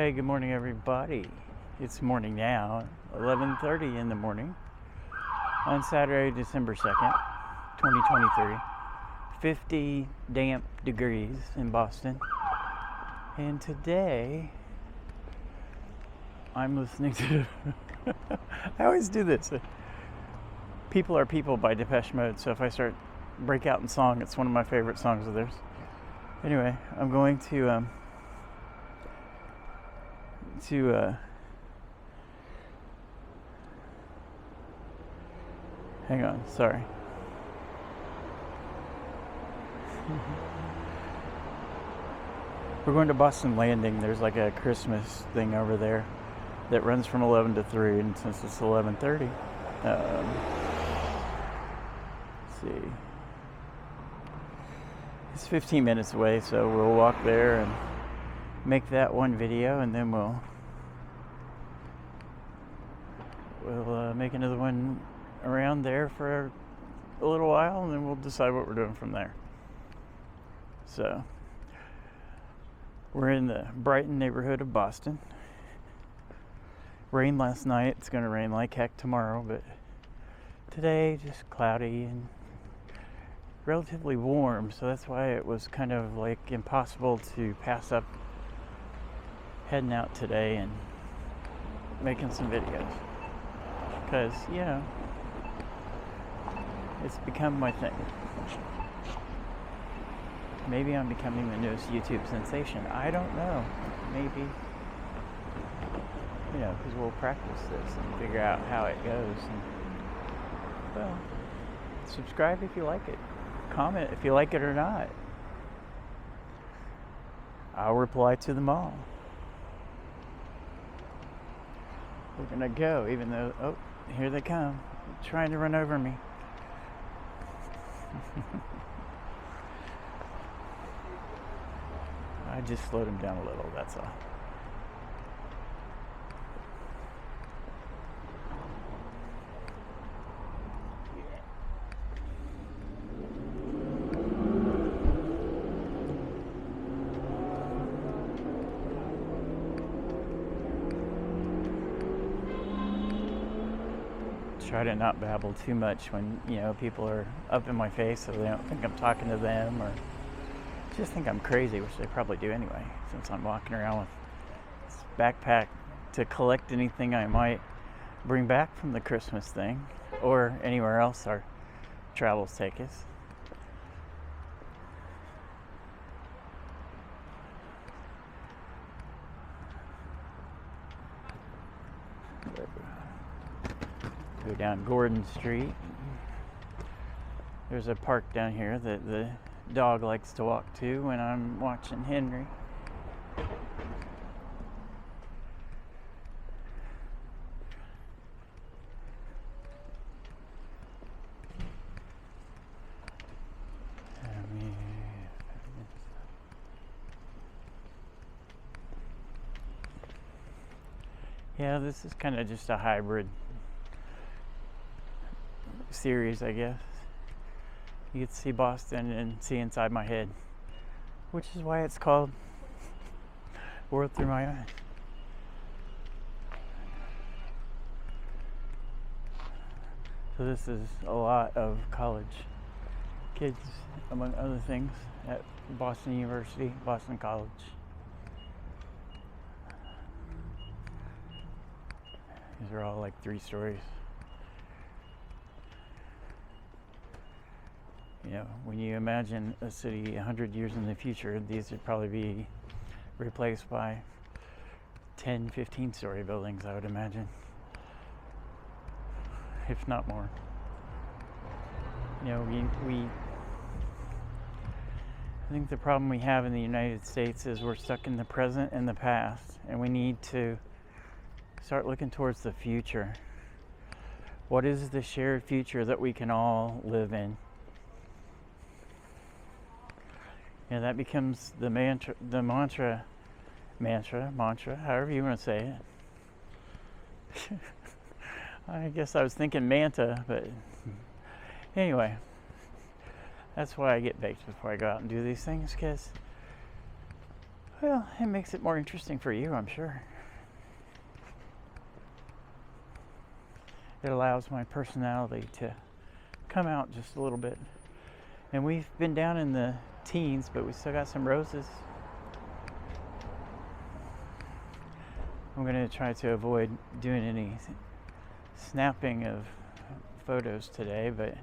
Hey, good morning, everybody. It's morning now, 11:30 in the morning on Saturday, December 2nd, 2023. 50 damp degrees in Boston. And today, I'm listening to... I always do this. People Are People by Depeche Mode. So if I break out in song, it's one of my favorite songs of theirs. Anyway, I'm going to hang on, sorry. We're going to Boston Landing. There's like a Christmas thing over there that runs from 11 to 3, and since it's 11:30, let's see, it's 15 minutes away, so we'll walk there and make that one video, and then we'll make another one around there for a little while, and then we'll decide what we're doing from there. So we're in the Brighton neighborhood of Boston. Rained last night. It's going to rain like heck tomorrow, but today just cloudy and relatively warm, so that's why it was kind of like impossible to pass up heading out today and making some videos, because it's become my thing. Maybe I'm becoming the newest YouTube sensation. I don't know. Maybe, because we'll practice this and figure out how it goes. And, well, subscribe if you like it. Comment if you like it or not. I'll reply to them all. We're gonna go, even though, oh, here they come, trying to run over me. I just slowed him down a little, that's all. Try to not babble too much when people are up in my face, so they don't think I'm talking to them or just think I'm crazy, which they probably do anyway, since I'm walking around with this backpack to collect anything I might bring back from the Christmas thing or anywhere else our travels take us. Go down Gordon Street. There's a park down here that the dog likes to walk to when I'm watching Henry. Yeah, this is kind of just a hybrid series, I guess. You get to see Boston and see inside my head, which is why it's called World Through My Eyes. So this is a lot of college kids, among other things, at Boston University, Boston College. These are all like 3 stories. When you imagine a city 100 years in the future, these would probably be replaced by 10, 15-story buildings, I would imagine, if not more. I think the problem we have in the United States is we're stuck in the present and the past, and we need to start looking towards the future. What is the shared future that we can all live in? That becomes the mantra, however you want to say it. I guess I was thinking manta, but anyway, that's why I get baked before I go out and do these things, because Well, it makes it more interesting for you, I'm sure. It allows my personality to come out just a little bit. And we've been down in the teens, but we still got some roses. I'm going to try to avoid doing any snapping of photos today, but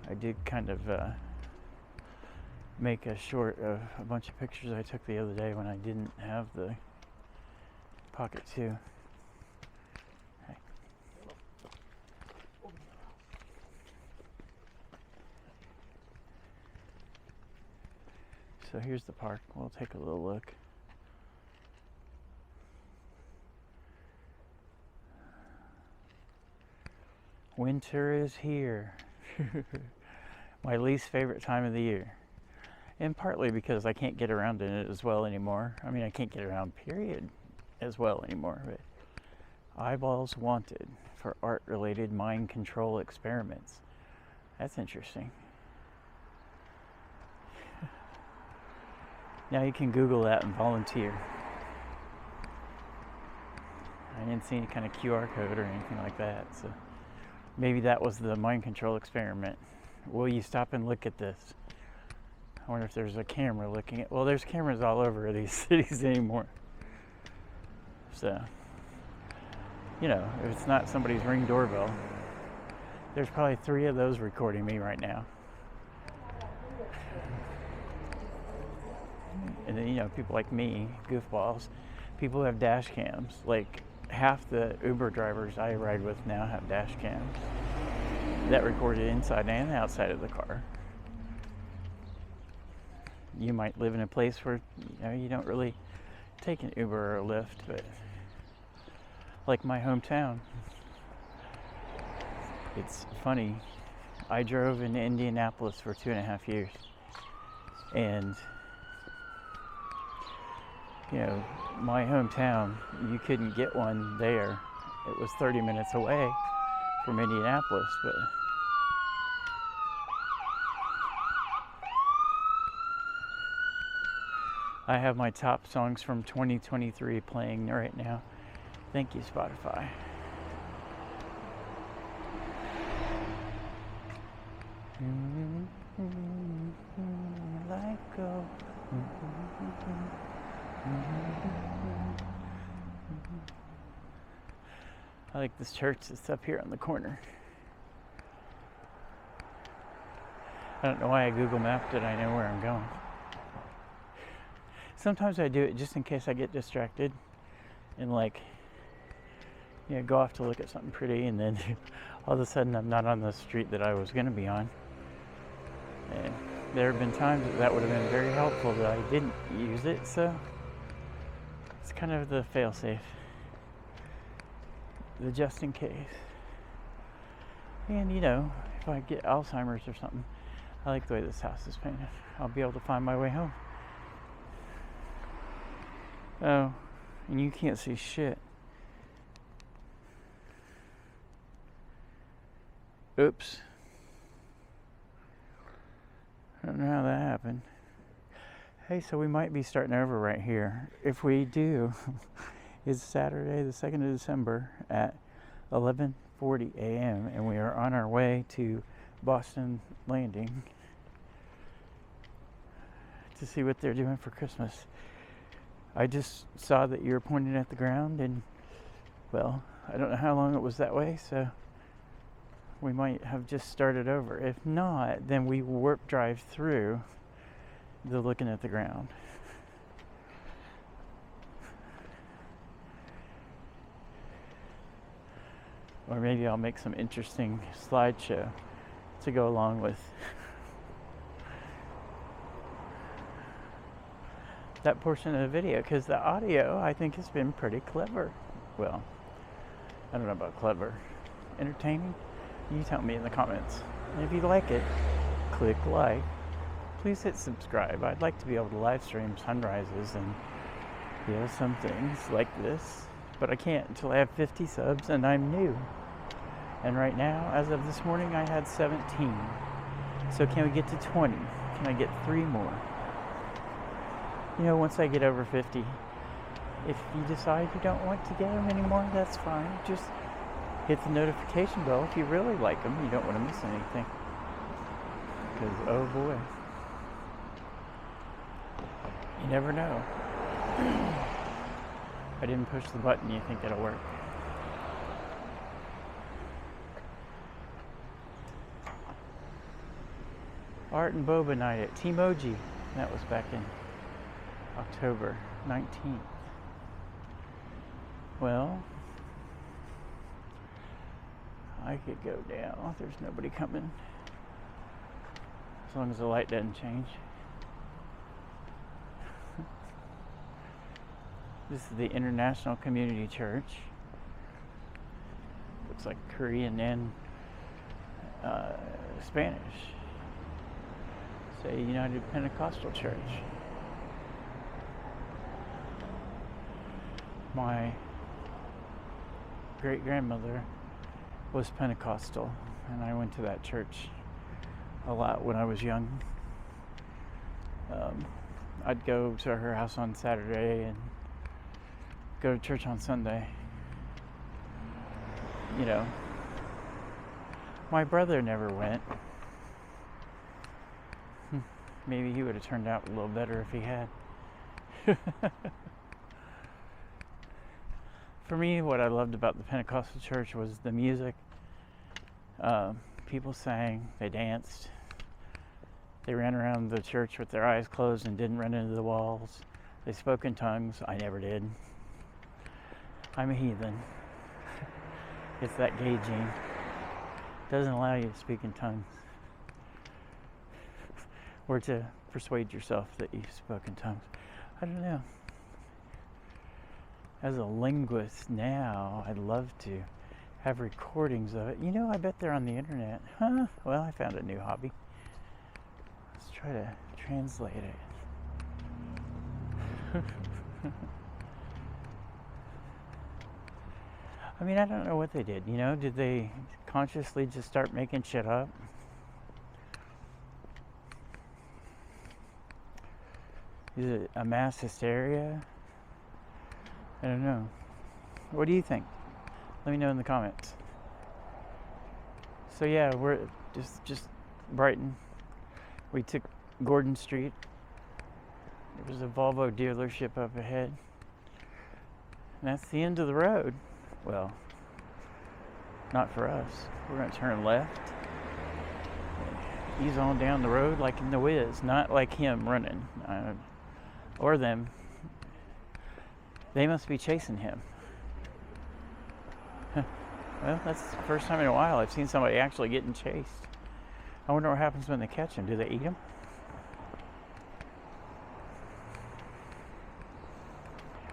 I did kind of make a short of a bunch of pictures I took the other day when I didn't have the Pocket 2. Hey. So here's the park. We'll take a little look. Winter is here. My least favorite time of the year. And partly because I can't get around in it as well anymore. I mean, I can't get around, period, as well anymore. But eyeballs wanted for art-related mind control experiments. That's interesting. Now you can Google that and volunteer. I didn't see any kind of QR code or anything like that, so maybe that was the mind control experiment. Will you stop and look at this? I wonder if there's a camera looking at... Well, there's cameras all over these cities anymore. So, you know, if it's not somebody's Ring doorbell, there's probably 3 of those recording me right now. And then, you know, people like me, goofballs, people who have dash cams. Like, half the Uber drivers I ride with now have dash cams that record it inside and outside of the car. You might live in a place where, you know, you don't really take an Uber or a Lyft, but like my hometown, it's funny. I drove in Indianapolis for 2.5 years, and you know, my hometown, you couldn't get one there. It was 30 minutes away from Indianapolis, but I have my top songs from 2023 playing right now. Thank you, Spotify. Let go. I like this church that's up here on the corner. I don't know why I Google mapped it. I know where I'm going. Sometimes I do it just in case I get distracted and, like, you know, go off to look at something pretty, and then all of a sudden I'm not on the street that I was going to be on. And there have been times that would have been very helpful that I didn't use it, so it's kind of the fail-safe, the just in case. And, you know, if I get Alzheimer's or something, I like the way this house is painted. I'll be able to find my way home. Oh, and you can't see shit. Oops. I don't know how that happened. Hey, so we might be starting over right here. If we do, it's Saturday the 2nd of December at 11:40 a.m. and we are on our way to Boston Landing to see what they're doing for Christmas. I just saw that you were pointing at the ground, and, well, I don't know how long it was that way, so we might have just started over. If not, then we warp drive through the looking at the ground. Or maybe I'll make some interesting slideshow to go along with that portion of the video, because the audio, I think, has been pretty clever. Well, I don't know about clever. Entertaining? You tell me in the comments. And if you like it, click like. Please hit subscribe. I'd like to be able to live stream sunrises and, you know, some things like this, but I can't until I have 50 subs and I'm new. And right now, as of this morning, I had 17. So can we get to 20? Can I get 3 more? You know, once I get over 50, if you decide you don't want to get them anymore, that's fine. Just hit the notification bell if you really like them. You don't want to miss anything. Because, oh boy, you never know. If I didn't push the button, you think it'll work. Art and Boba Night at Timoji. That was back in October 19th. Well, I could go down. There's nobody coming. As long as the light doesn't change. This is the International Community Church. Looks like Korean and Spanish. Say United Pentecostal Church. My great-grandmother was Pentecostal, and I went to that church a lot when I was young. I'd go to her house on Saturday and go to church on Sunday. You know, my brother never went. Maybe he would have turned out a little better if he had. For me, what I loved about the Pentecostal church was the music. People sang, they danced, they ran around the church with their eyes closed and didn't run into the walls. They spoke in tongues. I never did. I'm a heathen. It's that gay gene. Doesn't allow you to speak in tongues. Or to persuade yourself that you spoke in tongues. I don't know. As a linguist now, I'd love to have recordings of it. You know, I bet they're on the internet. Huh? Well, I found a new hobby. Let's try to translate it. I mean, I don't know what they did. You know, did they consciously just start making shit up? Is it a mass hysteria? I don't know. What do you think? Let me know in the comments. So yeah, we're just Brighton. We took Gordon Street. There was a Volvo dealership up ahead. And that's the end of the road. Well, not for us. We're going to turn left. He's on down the road like in the Wiz, not like him running. Or them. They must be chasing him. Well, that's the first time in a while I've seen somebody actually getting chased. I wonder what happens when they catch him. Do they eat him?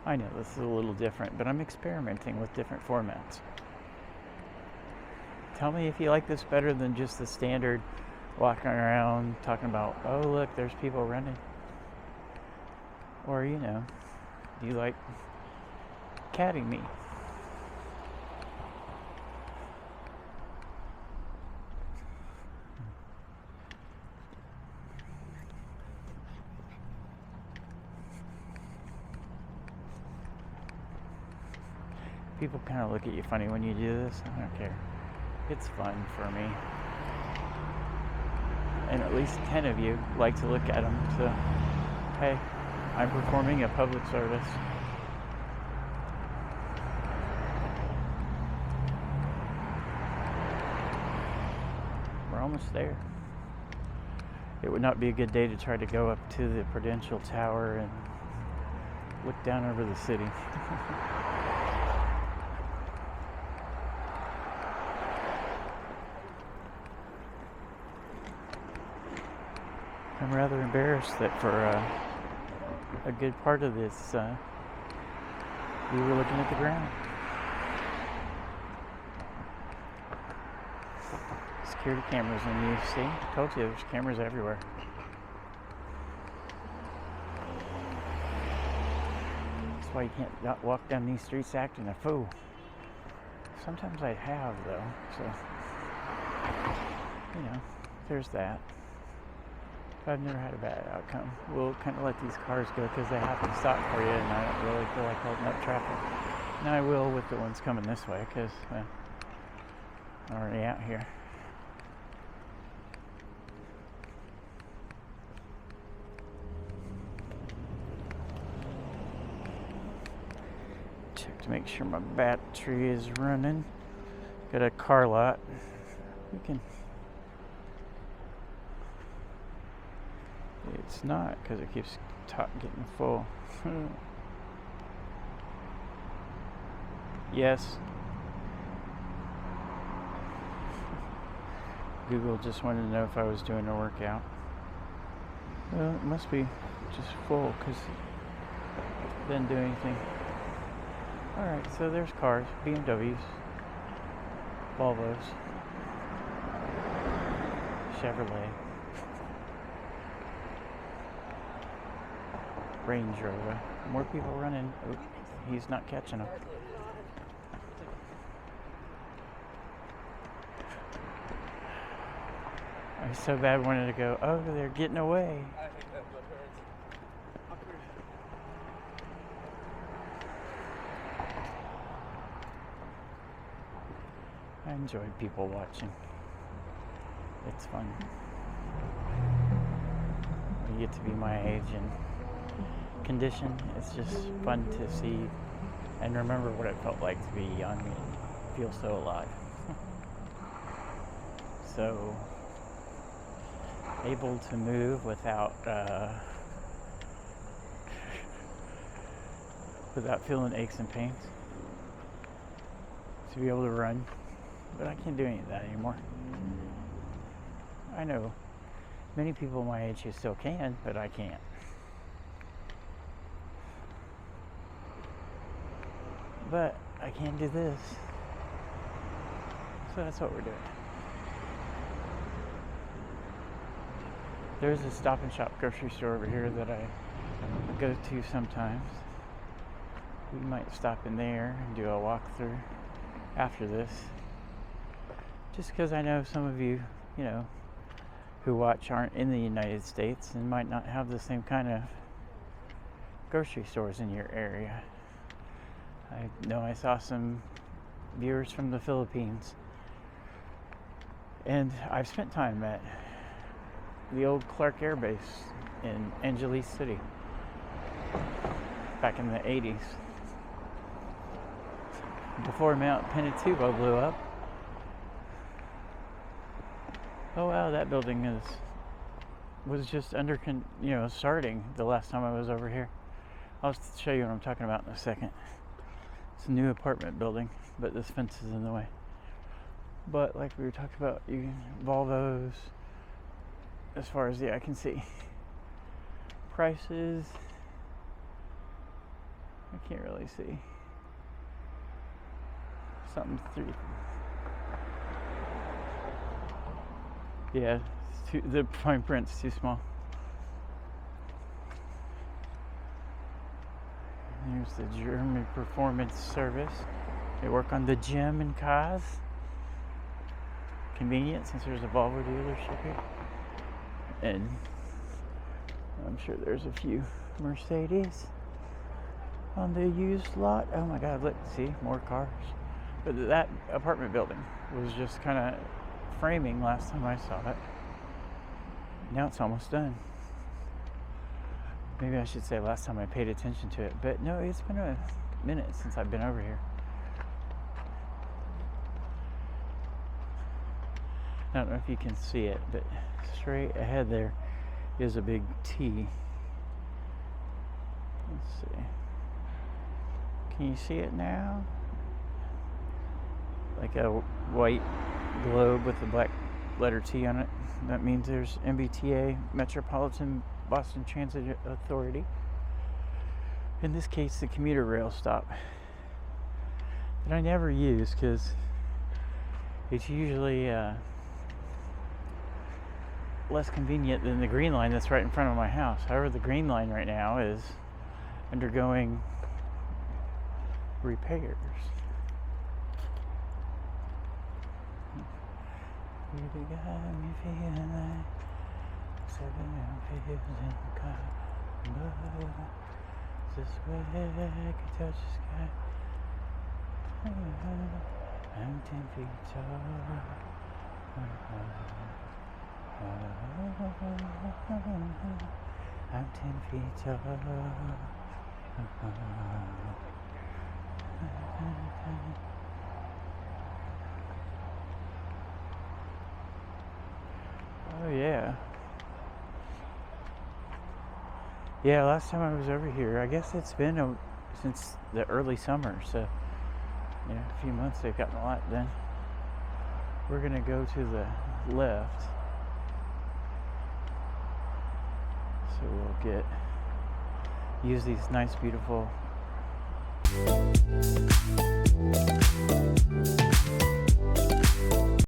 I know this is a little different, but I'm experimenting with different formats. Tell me if you like this better than just the standard walking around talking about, oh look, there's people running. Or, you know, do you like catting me? People kind of look at you funny when you do this. I don't care. It's fun for me. And at least 10 of you like to look at them. So, hey, I'm performing a public service. We're almost there. It would not be a good day to try to go up to the Prudential Tower and look down over the city. I'm rather embarrassed that for a good part of this, we were looking at the ground. Security cameras in use, see? I told you there's cameras everywhere. That's why you can't walk down these streets acting a fool. Sometimes I have, though, so, there's that. But I've never had a bad outcome. We'll kind of let these cars go because they have to stop for you, and I don't really feel like holding up traffic. And I will with the ones coming this way because I'm already out here. Check to make sure my battery is running. Got a car lot. We can. It's not because it keeps getting full. Yes. Google just wanted to know if I was doing a workout. Well, it must be just full because it didn't do anything. Alright, so there's cars, BMWs, Volvos, Chevrolet, Range Rover. More people running. Oop, he's not catching them. I so bad wanted to go, oh, they're getting away. I enjoy people watching. It's fun. When you get to be my age and condition, it's just fun to see and remember what it felt like to be young and feel so alive. So able to move without feeling aches and pains. To be able to run. But I can't do any of that anymore. I know many people my age who still can, but I can't. But I can do this. So that's what we're doing. There's a Stop and Shop grocery store over here that I go to sometimes. We might stop in there and do a walkthrough after this. Just because I know some of you, who watch aren't in the United States and might not have the same kind of grocery stores in your area. I know I saw some viewers from the Philippines. And I've spent time at the old Clark Air Base in Angeles City back in the 80s. Before Mount Pinatubo blew up. Oh wow, that building was just starting the last time I was over here. I'll show you what I'm talking about in a second. It's a new apartment building, but this fence is in the way. But like we were talking about, Volvos, as far as the eye can see. Prices, I can't really see. Something through. Yeah, the fine print's too small. Here's the German Performance Service. They work on the gym and cars. Convenient since there's a Volvo dealership here. And I'm sure there's a few Mercedes on the used lot. Oh my God, look, see, more cars. But that apartment building was just kind of framing last time I saw it. Now it's almost done. Maybe I should say last time I paid attention to it, but no, it's been a minute since I've been over here. I don't know if you can see it, but straight ahead there is a big T. Let's see. Can you see it now? Like a white globe with a black letter T on it. That means there's MBTA, Metropolitan Boston Transit Authority. In this case, the commuter rail stop that I never use because it's usually less convenient than the green line that's right in front of my house. However, the green line right now is undergoing repairs. You got me feeling like 7 feels in the car. But this way I can touch the sky. I'm 10 feet tall. I'm 10 feet tall. Oh yeah. Yeah, last time I was over here, I guess it's been since the early summer, so yeah, a few months they've gotten a lot done. We're gonna go to the left, so we'll use these nice beautiful